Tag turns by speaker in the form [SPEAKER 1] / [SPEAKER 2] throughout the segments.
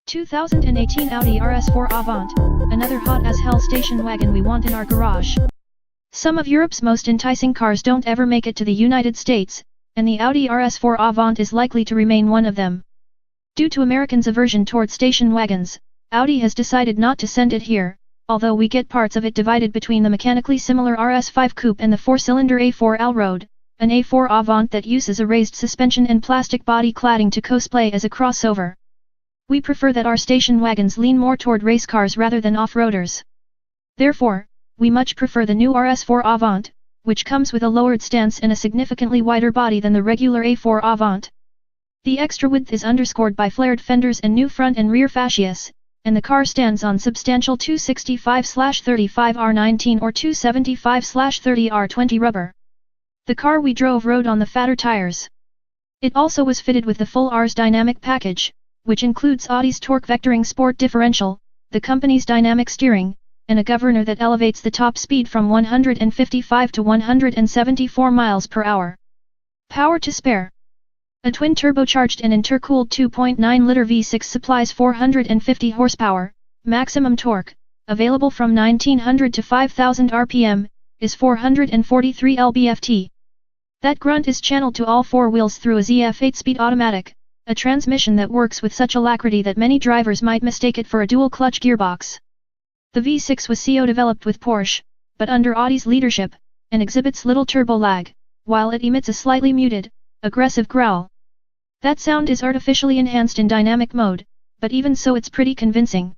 [SPEAKER 1] 2018 Audi RS4 Avant, another hot as hell station wagon we want in our garage. Some of Europe's most enticing cars don't ever make it to the United States, and the Audi RS4 Avant is likely to remain one of them. Due to Americans' aversion toward station wagons, Audi has decided not to send it here, although we get parts of it divided between the mechanically similar RS5 coupe and the 4-cylinder A4 Allroad, an A4 Avant that uses a raised suspension and plastic body cladding to cosplay as a crossover. We prefer that our station wagons lean more toward race cars rather than off-roaders. Therefore, we much prefer the new RS4 Avant, which comes with a lowered stance and a significantly wider body than the regular A4 Avant. The extra width is underscored by flared fenders and new front and rear fascias, and the car stands on substantial 265/35R19 or 275/30R20 rubber. The car we drove rode on the fatter tires. It also was fitted with the full RS dynamic package, which includes Audi's torque vectoring sport differential, the company's dynamic steering, and a governor that elevates the top speed from 155 to 174 miles per hour. Power to spare. A twin turbocharged and intercooled 2.9-liter V6 supplies 450 horsepower. Maximum torque, available from 1900 to 5000 RPM, is 443 lb-ft. That grunt is channeled to all four wheels through a ZF 8-speed automatic, a transmission that works with such alacrity that many drivers might mistake it for a dual-clutch gearbox. The V6 was co-developed with Porsche, but under Audi's leadership, and exhibits little turbo lag, while it emits a slightly muted, aggressive growl. That sound is artificially enhanced in dynamic mode, but even so it's pretty convincing.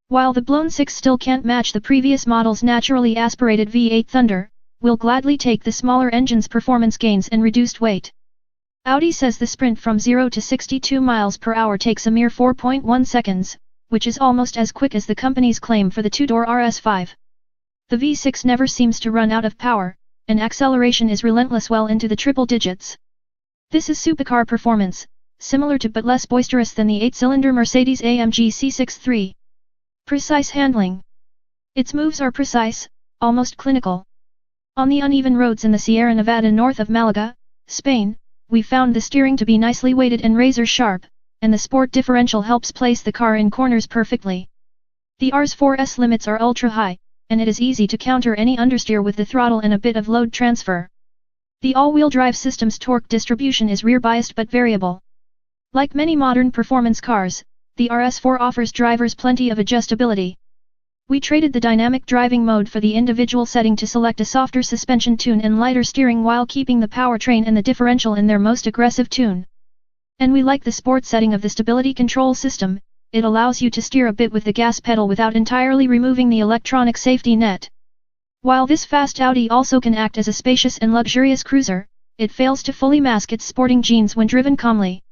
[SPEAKER 1] While the blown 6 still can't match the previous model's naturally aspirated V8 Thunder, we'll gladly take the smaller engine's performance gains and reduced weight. Audi says the sprint from 0 to 62 miles per hour takes a mere 4.1 seconds, which is almost as quick as the company's claim for the two-door RS5. The V6 never seems to run out of power, and acceleration is relentless well into the triple digits. This is supercar performance, similar to but less boisterous than the 8-cylinder Mercedes-AMG C63. Precise handling. Its moves are precise, almost clinical. On the uneven roads in the Sierra Nevada north of Malaga, Spain, we found the steering to be nicely weighted and razor sharp, and the sport differential helps place the car in corners perfectly. The RS4's limits are ultra-high, and it is easy to counter any understeer with the throttle and a bit of load transfer. The all-wheel drive system's torque distribution is rear-biased but variable. Like many modern performance cars, the RS4 offers drivers plenty of adjustability. We traded the dynamic driving mode for the individual setting to select a softer suspension tune and lighter steering while keeping the powertrain and the differential in their most aggressive tune. And we like the sport setting of the stability control system. It allows you to steer a bit with the gas pedal without entirely removing the electronic safety net. While this fast Audi also can act as a spacious and luxurious cruiser, it fails to fully mask its sporting genes when driven calmly.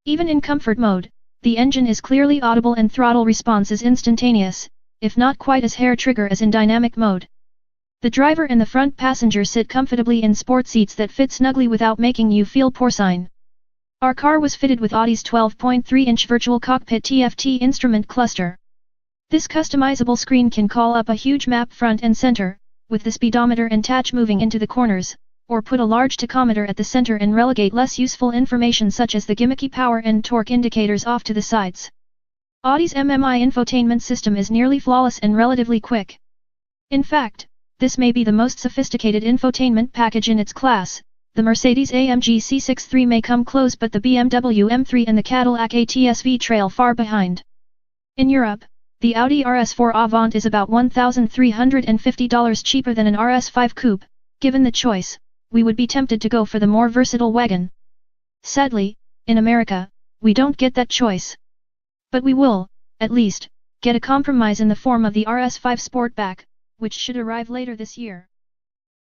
[SPEAKER 1] Even in comfort mode, the engine is clearly audible and throttle response is instantaneous, if not quite as hair-trigger as in dynamic mode. The driver and the front passenger sit comfortably in sport seats that fit snugly without making you feel porcine. Our car was fitted with Audi's 12.3-inch virtual cockpit TFT instrument cluster. This customizable screen can call up a huge map front and center, with the speedometer and touch moving into the corners, or put a large tachometer at the center and relegate less useful information such as the gimmicky power and torque indicators off to the sides. Audi's MMI infotainment system is nearly flawless and relatively quick. In fact, this may be the most sophisticated infotainment package in its class. The Mercedes-AMG C63 may come close, but the BMW M3 and the Cadillac ATS-V trail far behind. In Europe, the Audi RS4 Avant is about $1,350 cheaper than an RS5 coupe. Given the choice, we would be tempted to go for the more versatile wagon. Sadly, in America, we don't get that choice. But we will, at least, get a compromise in the form of the RS5 Sportback, which should arrive later this year.